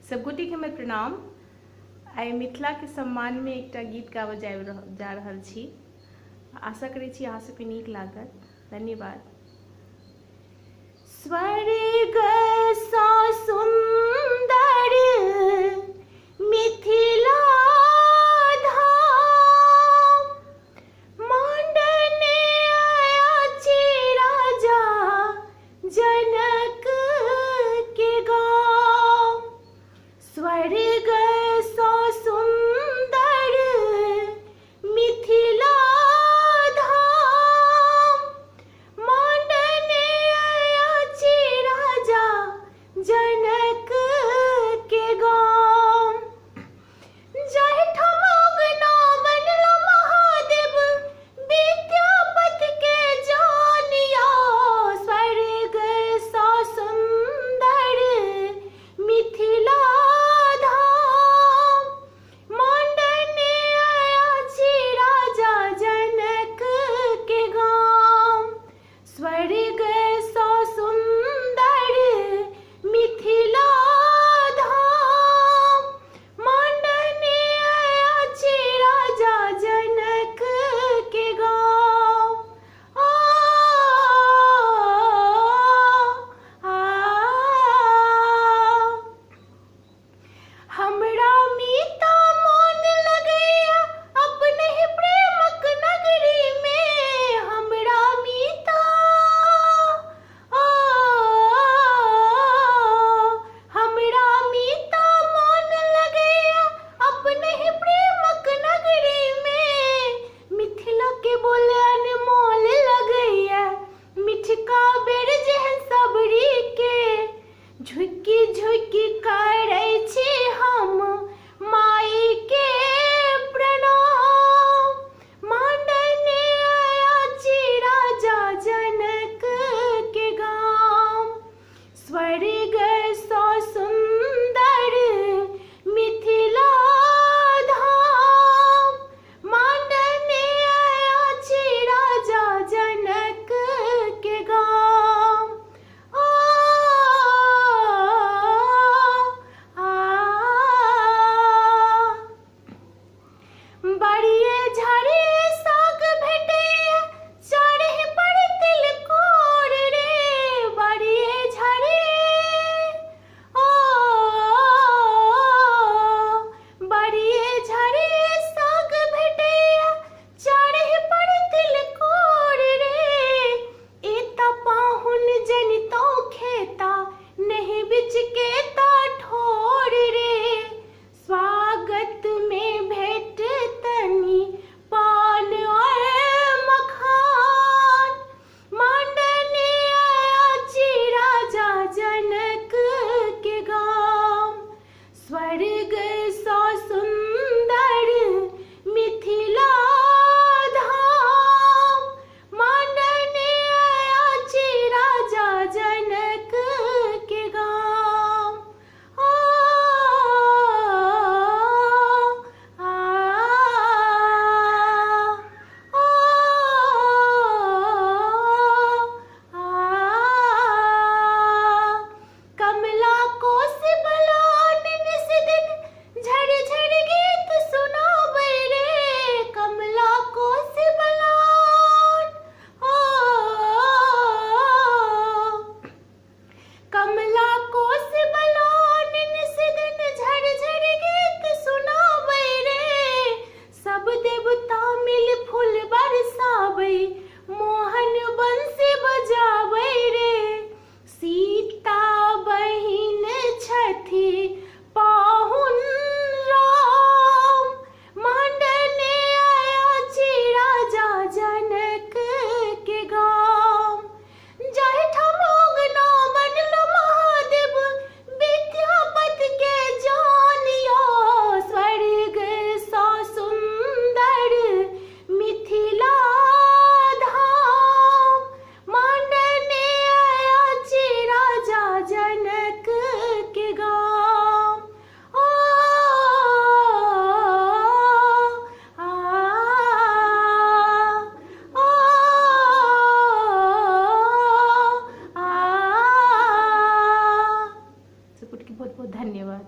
सबगोटे के हमर प्रणाम। आइ मिथिला के सम्मान में एकटा गीत गाबऽ जा रहल छी। आशा करै छी अहाँ सबके नीक लागत। धन्यवाद। स्वर्ग सा सुंदर मिथिला धाम, मांडने अछि राजा जनक के गाँव। स्वर्ग सा सुंदर मिथिला धाम, मांडने अछि राजा जनक के गाँव। जाहिठाम उगना बनल महादेव, विद्यापति के जानिया। स्वर्ग सा सुंदर मिथिला धाम, मांडने अछि राजा जनक के गाँव। स्वर्ग सा सुंदर मिथिला धाम, मांडने अछि राजा जनक के गाँव। हमरा मीता मोन लगैया अपने ही प्रेमक नगरी में। हमरा मीता हमरा मीता मोन लगैया अपने ही प्रेमक नगरी में। मिथिला के बोले अनमोल लगैया, मिठका बेर जेहन सबरी के। झुकी झुकी करै छी हम माई के प्रणाम, मांडने अछि राजा जनक के गाँव। स्वर्ग सा सुंदर मिथिला धाम, मांडने अछि राजा जनक के गाँव। बाड़िए झाड़िए साग भेटैया, चढ़े पर तिलकोर रे। बाड़िए झाड़िए बाड़िए झाड़िए साग भेटैया, चढ़े पर तिलकोर रे। एता पाहुन जनितो खेता, नहीं बिच के ता ठोर रे। स्वागत में भेट तनी पान और मखान, मांडने अछि राजा जनक के गाँव। स्वर्ग सा सुंदर मिथिला धाम, मांडने अछि राजा जनक के गाँव। कमला कोस बलान निस दिन झड़ झड़ गीत सुनाबै रे। कमला कोस बलान कमला कोस बलान निस दिन झड़ झड़ गीत सुनाबै रे। सब देवता मिल फूल बरसाबै, मोहन बंसी बजाबै रे। सीता बहिन छथि पाहुन राम, मांडने अछि राजा जनक के गाँव। जाहिठाम उगना बनल महादेव, विद्यापति के जानिया। स्वर्ग सा सुंदर मिथिला धाम, मांडने अछि राजा जनक के गाँव। सबके बहुत बहुत धन्यवाद।